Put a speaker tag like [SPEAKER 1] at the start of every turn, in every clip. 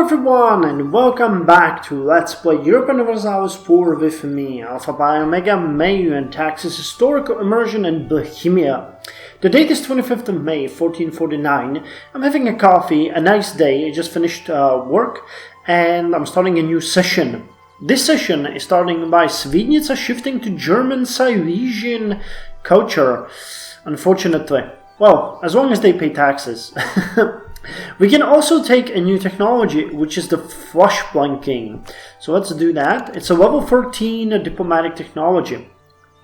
[SPEAKER 1] Hello everyone and welcome back to Let's Play Europa Universalis IV with me, Alfapiomega, Meiou and Taxes, Historical Immersion in Bohemia. The date is 25th of May 1449. I'm having a coffee, a nice day. I just finished work and I'm starting a new session. This session is starting by Svidnica shifting to German Silesian culture, unfortunately. Well, as long as they pay taxes. We can also take a new technology, which is the flush blanking. So let's do that. It's a level 13 diplomatic technology.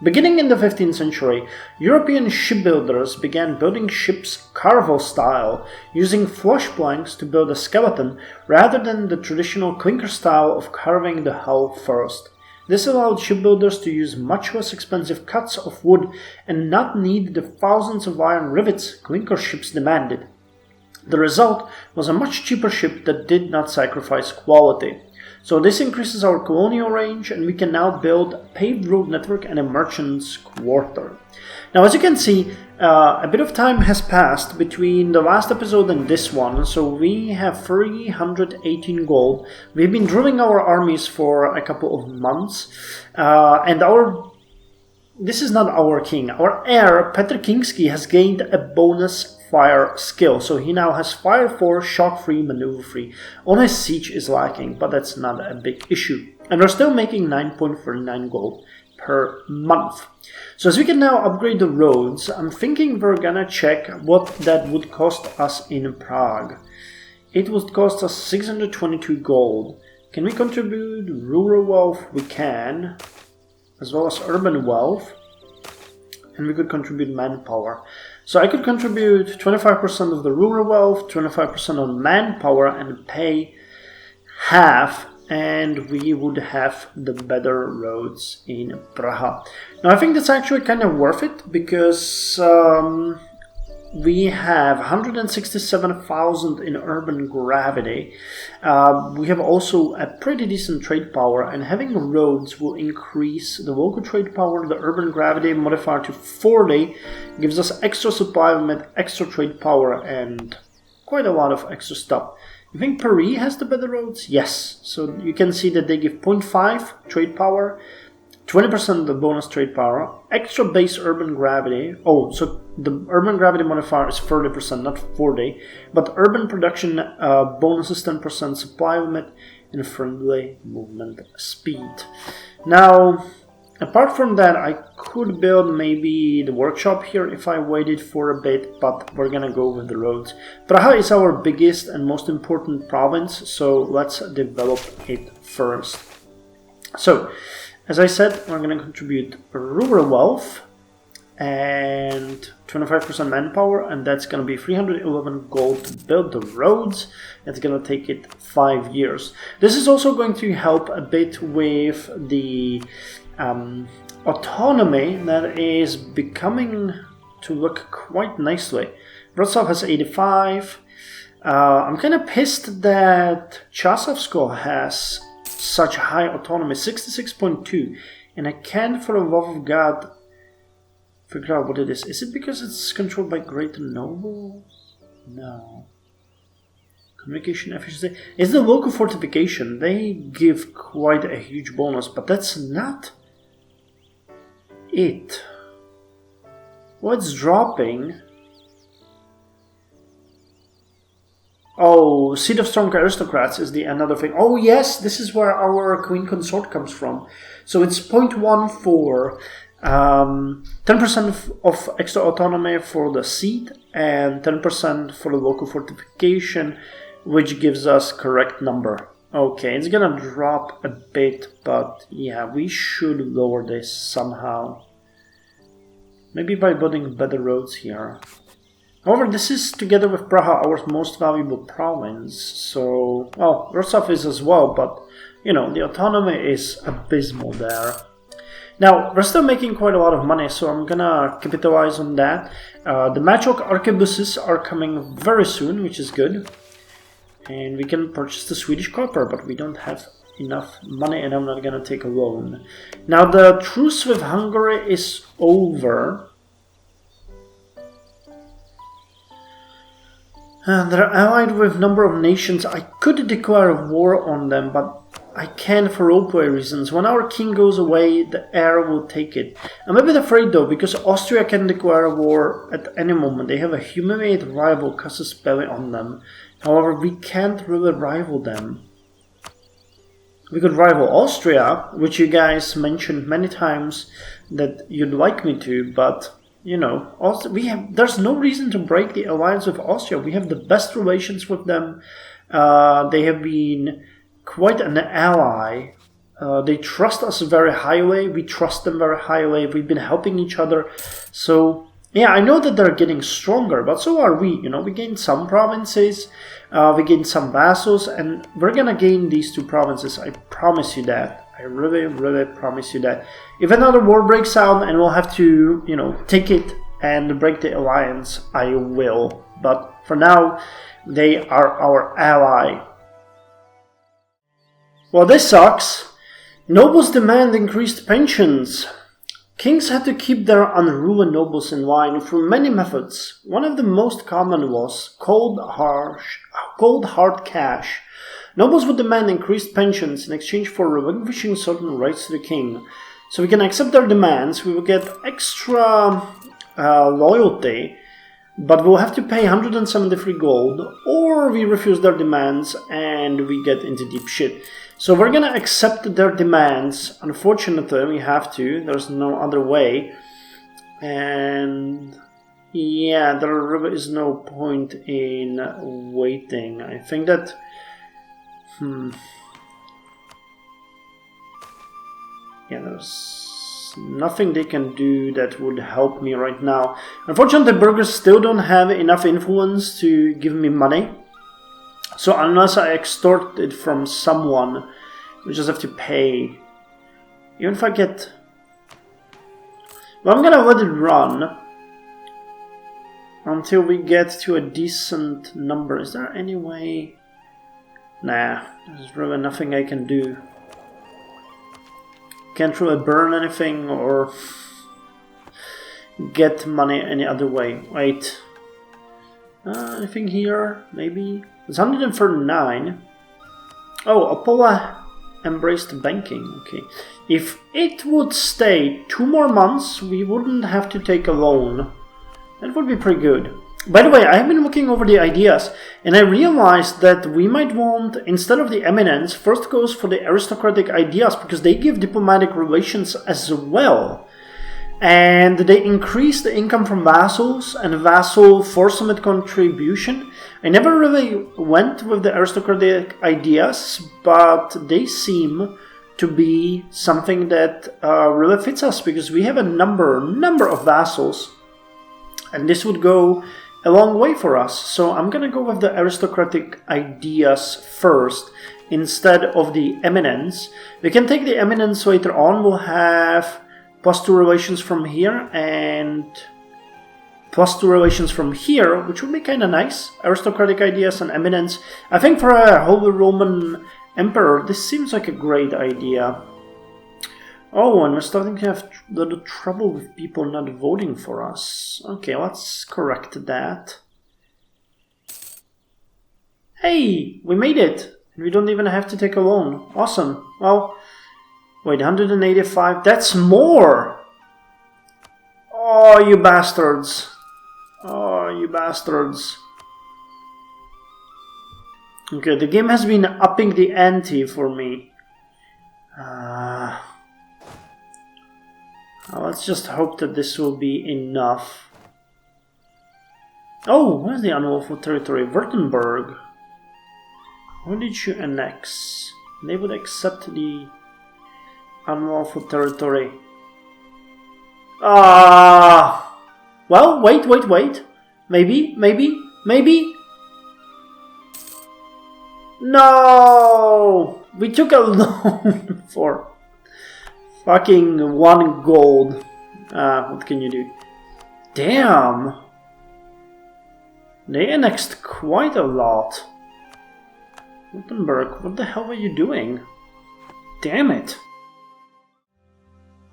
[SPEAKER 1] Beginning in the 15th century, European shipbuilders began building ships carvel style, using flush blanks to build a skeleton rather than the traditional clinker style of carving the hull first. This allowed shipbuilders to use much less expensive cuts of wood and not need the thousands of iron rivets clinker ships demanded. The result was a much cheaper ship that did not sacrifice quality. So this increases our colonial range and we can now build a paved road network and a merchant's quarter. Now as you can see, a bit of time has passed between the last episode and this one, so we have 318 gold. We've been drilling our armies for a couple of months, and this is not our king. Our heir, Petr Kingsky, has gained a bonus fire skill, so he now has fire 4, shock free, maneuver free. Only siege is lacking, but that's not a big issue. And we're still making 9.39 gold per month. So as we can now upgrade the roads, I'm thinking we're gonna check what that would cost us in Prague. It would cost us 622 gold. Can we contribute rural wealth? We can, as well as urban wealth. And we could contribute manpower. So I could contribute 25% of the rural wealth, 25% on manpower, and pay half, and we would have the better roads in Praha. Now I think that's actually kind of worth it, because we have 167,000 in urban gravity. We have also a pretty decent trade power, and having roads will increase the local trade power. The urban gravity modifier to 40 gives us extra supply limit, extra trade power, and quite a lot of extra stuff. You think Paris has the better roads? Yes. So you can see that they give 0.5 trade power, 20% of the bonus trade power, extra base urban gravity. Oh, so the urban gravity modifier is 30%, not 40. But urban production bonus is 10%, supply limit, and friendly movement speed. Now, apart from that, I could build maybe the workshop here if I waited for a bit, but we're gonna go with the roads. Praha is our biggest and most important province, so let's develop it first. So, as I said, we're going to contribute rural wealth and 25% manpower, and that's going to be 311 gold to build the roads. It's going to take it 5 years. This is also going to help a bit with the autonomy that is becoming to look quite nicely. Wrocław has 85. I'm kind of pissed that Chasovsko has such high autonomy, 66.2, and I can't for the love of God figure out what it is. Is it because it's controlled by great nobles? No. Communication efficiency is the local fortification. They give quite a huge bonus, but that's not it. What's dropping? Oh, Seat of Strong Aristocrats is the another thing. Oh yes, this is where our Queen Consort comes from. So it's 0.14, 10% of extra autonomy for the seat, and 10% for the local fortification, which gives us correct number. Okay, it's gonna drop a bit, but yeah, we should lower this somehow. Maybe by building better roads here. However, this is, together with Praha, our most valuable province, so, well, Wrocław is as well, but, you know, the autonomy is abysmal there. Now, we're still making quite a lot of money, so I'm gonna capitalize on that. The Matchlock arquebuses are coming very soon, which is good. And we can purchase the Swedish copper, but we don't have enough money, and I'm not gonna take a loan. Now, the truce with Hungary is over. They're allied with a number of nations. I could declare war on them, but I can't for roleplay reasons. When our king goes away, the heir will take it. I'm a bit afraid though, because Austria can declare war at any moment. They have a humiliate rival casus belli on them. However, we can't really rival them. We could rival Austria, which you guys mentioned many times that you'd like me to, but you know, there's no reason to break the alliance with Austria. We have the best relations with them. They have been quite an ally. They trust us very highly. We trust them very highly. We've been helping each other. So, yeah, I know that they're getting stronger, but so are we. You know, we gained some provinces, we gained some vassals, and we're gonna gain these 2 provinces. I promise you that. I really, really promise you that. If another war breaks out and we'll have to, you know, take it and break the alliance, I will. But for now, they are our ally. Well, this sucks. Nobles demand increased pensions. Kings had to keep their unruly nobles in line through many methods. One of the most common was cold hard cash. Nobles would demand increased pensions in exchange for relinquishing certain rights to the king. So we can accept their demands, we will get extra loyalty, but we'll have to pay 173 gold, or we refuse their demands and we get into deep shit. So we're gonna accept their demands. Unfortunately, we have to, there's no other way. And yeah, there really is no point in waiting. I think that yeah, there's nothing they can do that would help me right now. Unfortunately, the burghers still don't have enough influence to give me money. So unless I extort it from someone, we just have to pay. Even if I get... Well, I'm gonna let it run until we get to a decent number. Is there any way... Nah, there's really nothing I can do. Can't really burn anything or get money any other way. Wait. Anything here? Maybe? It's 139. Oh, Apollo embraced banking. Okay. If it would stay 2 more months, we wouldn't have to take a loan. That would be pretty good. By the way, I have been looking over the ideas, and I realized that we might want, instead of the eminence, first goes for the aristocratic ideas, because they give diplomatic relations as well. And they increase the income from vassals and vassal forcement contribution. I never really went with the aristocratic ideas, but they seem to be something that really fits us, because we have a number of vassals, and this would go a long way for us. So I'm gonna go with the aristocratic ideas first instead of the eminence. We can take the eminence later on. We'll have +2 relations from here and +2 relations from here, which would be kind of nice. Aristocratic ideas and eminence. I think for a Holy Roman Emperor, this seems like a great idea. Oh, and we're starting to have a little trouble with people not voting for us. Okay, let's correct that. Hey, we made it! We don't even have to take a loan. Awesome. Well, wait, 185? That's more! Oh, you bastards. Oh, you bastards. Okay, the game has been upping the ante for me. Let's just hope that this will be enough. Oh, what is the unlawful territory? Württemberg. When did you annex? They would accept the unlawful territory. Well, wait. Maybe. No! We took a loan for fucking 1 gold. What can you do? Damn! They annexed quite a lot. Württemberg, what the hell are you doing? Damn it!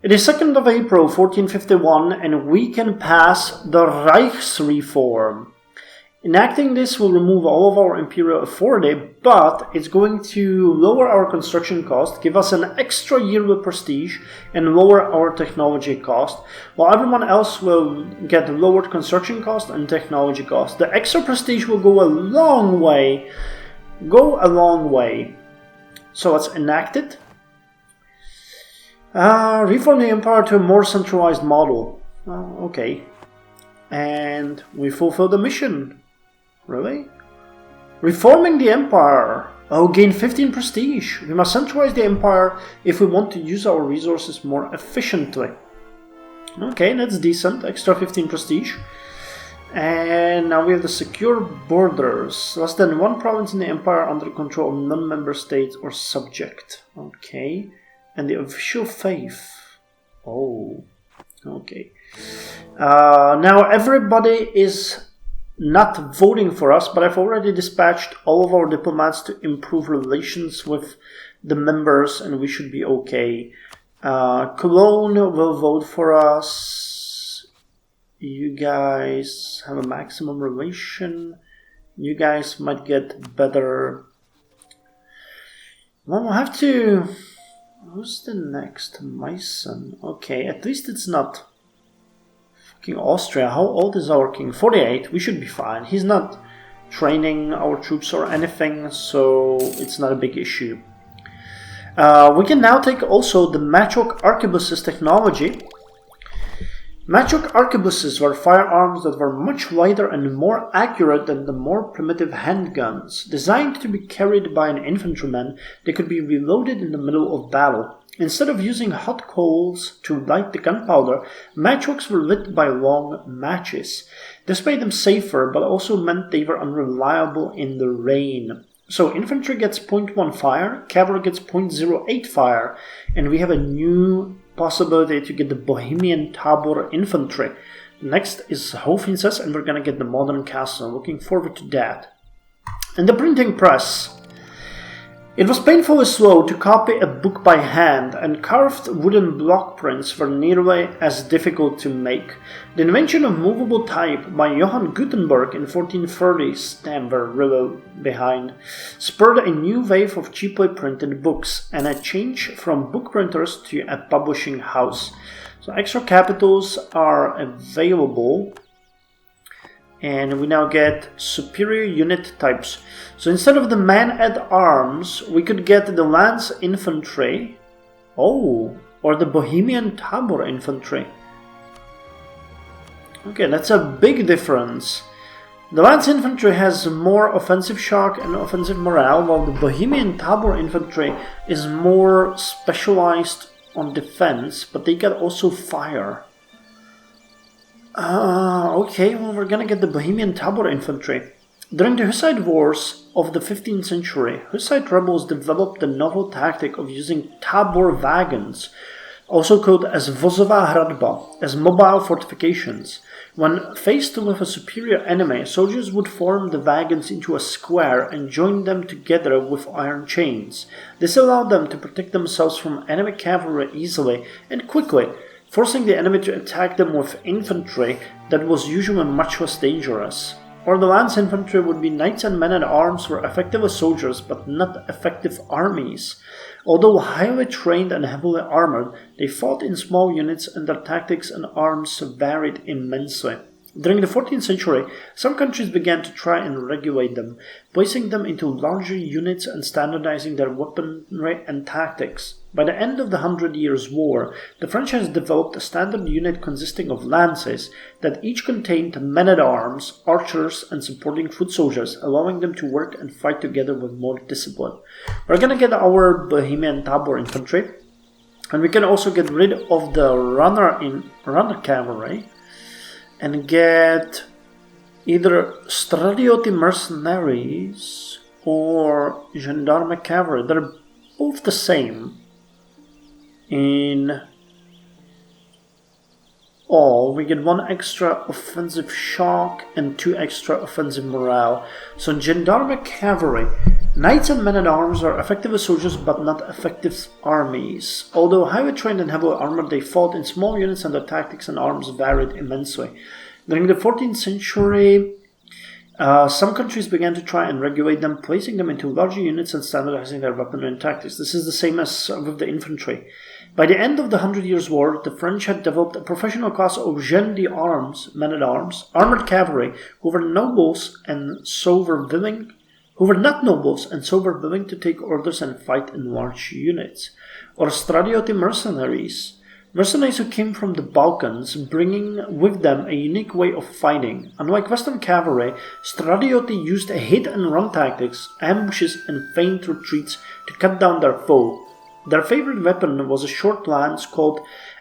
[SPEAKER 1] It is 2nd of April 1451 and we can pass the Reichsreform. Enacting this will remove all of our Imperial authority, but it's going to lower our construction cost, give us an extra year with prestige, and lower our technology cost, while everyone else will get lowered construction cost and technology cost. The extra prestige will go a long way. So let's enact it. Reform the empire to a more centralized model. Okay. And we fulfill the mission. Really? Reforming the empire. Oh, gain 15 prestige. We must centralize the empire if we want to use our resources more efficiently. Okay, that's decent. Extra 15 prestige. And now we have the secure borders. Less than one province in the empire under control of non-member states or subject. Okay. And the official faith. Oh. Okay. Now everybody is not voting for us, but I've already dispatched all of our diplomats to improve relations with the members, and we should be okay. Cologne will vote for us. You guys have a maximum relation. You guys might get better. Well, we'll have to... Who's the next? Meissen. Okay, at least it's not... King Austria. How old is our king? 48. We should be fine. He's not training our troops or anything, so it's not a big issue. We can now take also the Machoke arquebuses technology. Machoke arquebuses were firearms that were much lighter and more accurate than the more primitive handguns. Designed to be carried by an infantryman, they could be reloaded in the middle of battle. Instead of using hot coals to light the gunpowder, Machokes were lit by long matches. This made them safer, but also meant they were unreliable in the rain. So infantry gets 0.1 fire, cavalry gets 0.08 fire, and we have a new possibility to get the Bohemian Tabor infantry. Next is Hofinses, and we're gonna get the modern castle. Looking forward to that. And the printing press. It was painfully slow to copy a book by hand, and carved wooden block prints were nearly as difficult to make. The invention of movable type by Johann Gutenberg in 1430s, damn, we're really behind, spurred a new wave of cheaply printed books, and a change from book printers to a publishing house. So extra capitals are available. And we now get superior unit types. So instead of the man-at-arms, we could get the lance infantry. Oh, or the Bohemian Tabor infantry. Okay, that's a big difference. The lance infantry has more offensive shock and offensive morale, while the Bohemian Tabor infantry is more specialized on defense, but they get also fire. Okay, well, we're gonna get the Bohemian Tabor infantry. During the Hussite Wars of the 15th century, Hussite rebels developed the novel tactic of using Tabor wagons, also called as Vozová hradba, as mobile fortifications. When faced with a superior enemy, soldiers would form the wagons into a square and join them together with iron chains. This allowed them to protect themselves from enemy cavalry easily and quickly, forcing the enemy to attack them with infantry that was usually much less dangerous. Or the lance infantry would be knights and men-at-arms who were effective as soldiers but not effective armies. Although highly trained and heavily armored, they fought in small units and their tactics and arms varied immensely. During the 14th century, some countries began to try and regulate them, placing them into larger units and standardizing their weaponry and tactics. By the end of the 100 Years' War, the French had developed a standard unit consisting of lances that each contained men-at-arms, archers, and supporting foot soldiers, allowing them to work and fight together with more discipline. We're gonna get our Bohemian Tabor infantry, and we can also get rid of the runner cavalry, and get either Stradioti mercenaries or gendarme cavalry. They're both the same in all. We get 1 extra offensive shock and 2 extra offensive morale. So gendarme cavalry, knights and men-at-arms are effective as soldiers but not effective armies. Although highly trained and heavily armored, they fought in small units and their tactics and arms varied immensely. During the 14th century, Some countries began to try and regulate them, placing them into larger units and standardizing their weaponry and tactics. This is the same as with the infantry. By the end of the 100 Years' War, the French had developed a professional class of gens d'armes, men-at-arms, armored cavalry, who were nobles and so were willing, who were not nobles and so were willing to take orders and fight in large units. Or stradioti mercenaries. Mercenaries who came from the Balkans, bringing with them a unique way of fighting. Unlike Western cavalry, stradioti used hit-and-run tactics, ambushes and feigned retreats to cut down their foe. Their favorite weapon was a short lance called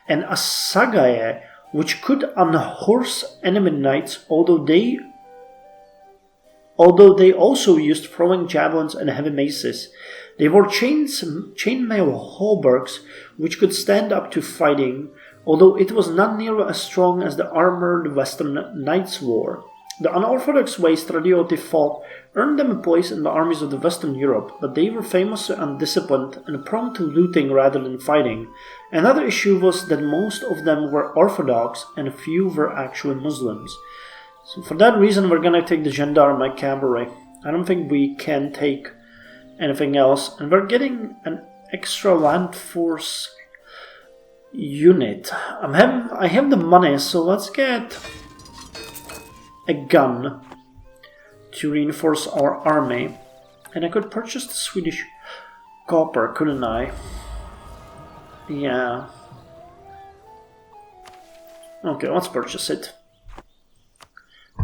[SPEAKER 1] an assagae, which could unhorse enemy knights, although they also used throwing javelins and heavy maces. They wore chainmail hauberks, which could stand up to fighting, although it was not nearly as strong as the armored Western knights wore. The unorthodox way stradioti fought earned them a place in the armies of the Western Europe, but they were famously undisciplined and prone to looting rather than fighting. Another issue was that most of them were Orthodox and a few were actually Muslims. So for that reason we're gonna take the gendarme cavalry. I don't think we can take anything else, and we're getting an extra land force unit. I have the money, so let's get a gun to reinforce our army. And I could purchase the Swedish copper, couldn't I? Yeah. Okay, let's purchase it.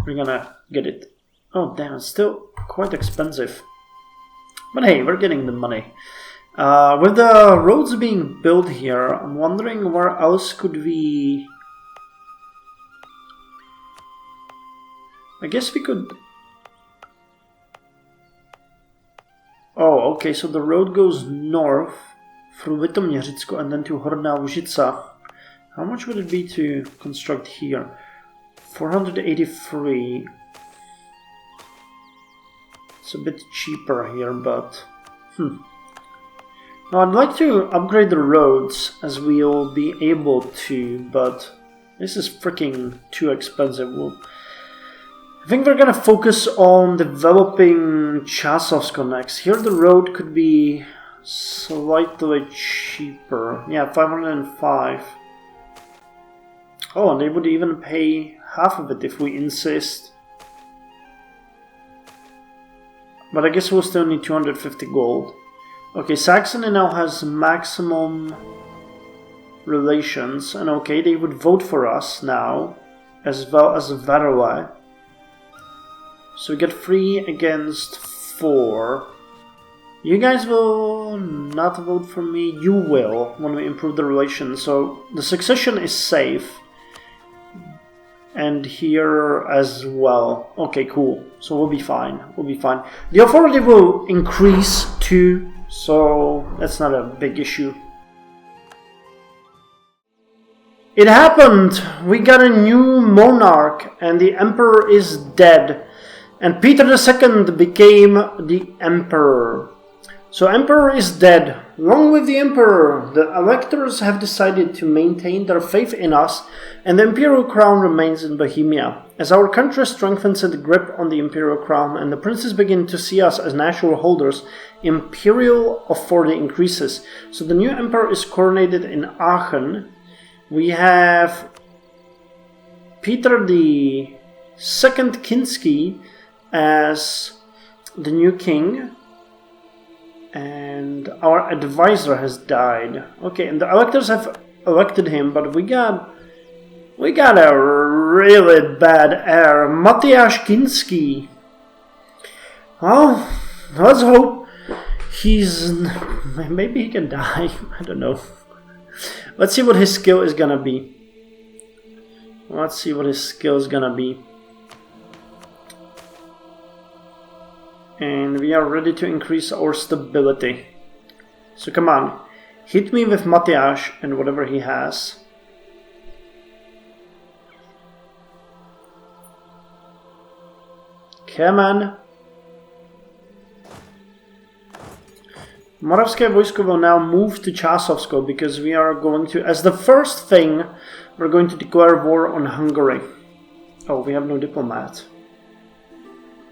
[SPEAKER 1] We're gonna get it. Oh damn, it's still quite expensive. But hey, we're getting the money. With the roads being built here, I'm wondering where else could we... I guess we could... Oh, okay, so the road goes north through Litoměřicko and then to Horná Lužica. How much would it be to construct here? 483. It's a bit cheaper here, but... Now, I'd like to upgrade the roads as we'll be able to, but this is freaking too expensive. I think we're gonna focus on developing Chasovsko next. Here the road could be slightly cheaper. Yeah, 505. Oh, and they would even pay half of it if we insist. But I guess we'll still need 250 gold. Okay, Saxony now has maximum relations, and okay, they would vote for us now, as well as Varroa. So we get 3 against 4. You guys will not vote for me. You will when we improve the relations. So the succession is safe. And here as well. Okay, cool. So we'll be fine. We'll be fine. The authority will increase too. So that's not a big issue. It happened! We got a new monarch and the emperor is dead. And Peter II became the emperor. So emperor is dead. Along with the emperor, the electors have decided to maintain their faith in us, and the imperial crown remains in Bohemia. As our country strengthens its grip on the imperial crown and the princes begin to see us as natural holders, imperial authority increases. So the new emperor is coronated in Aachen. We have Peter II Kinsky as the new king. And our advisor has died. Okay, and the electors have elected him, but we got a really bad heir, Matyáš Kinsky. Well, let's hope maybe he can die. I don't know. Let's see what his skill is gonna be. And we are ready to increase our stability. So come on, hit me with Matyáš and whatever he has. Come on. Moravské vojsko will now move to Chasovsko because we are going to, as the first thing, we're going to declare war on Hungary. Oh, we have no diplomat.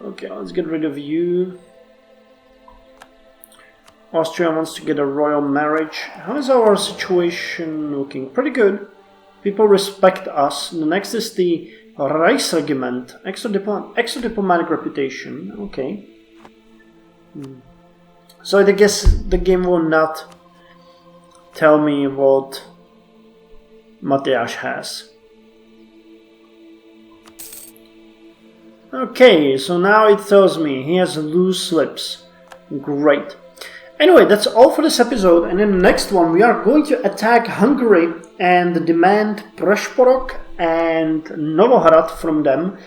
[SPEAKER 1] Okay, let's get rid of you. Austria wants to get a royal marriage. How is our situation looking? Pretty good. People respect us. The next is the Reichsregiment. Extra diplomatic reputation. Okay. So I guess the game will not tell me what Mateusz has. Okay, so now it tells me he has loose slips. Great. Anyway, that's all for this episode, and in the next one we are going to attack Hungary and demand Prešporok and Novohrad from them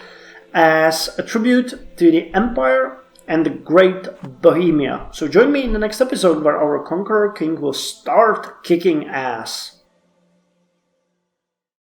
[SPEAKER 1] as a tribute to the Empire and the Great Bohemia. So join me in the next episode where our Conqueror King will start kicking ass.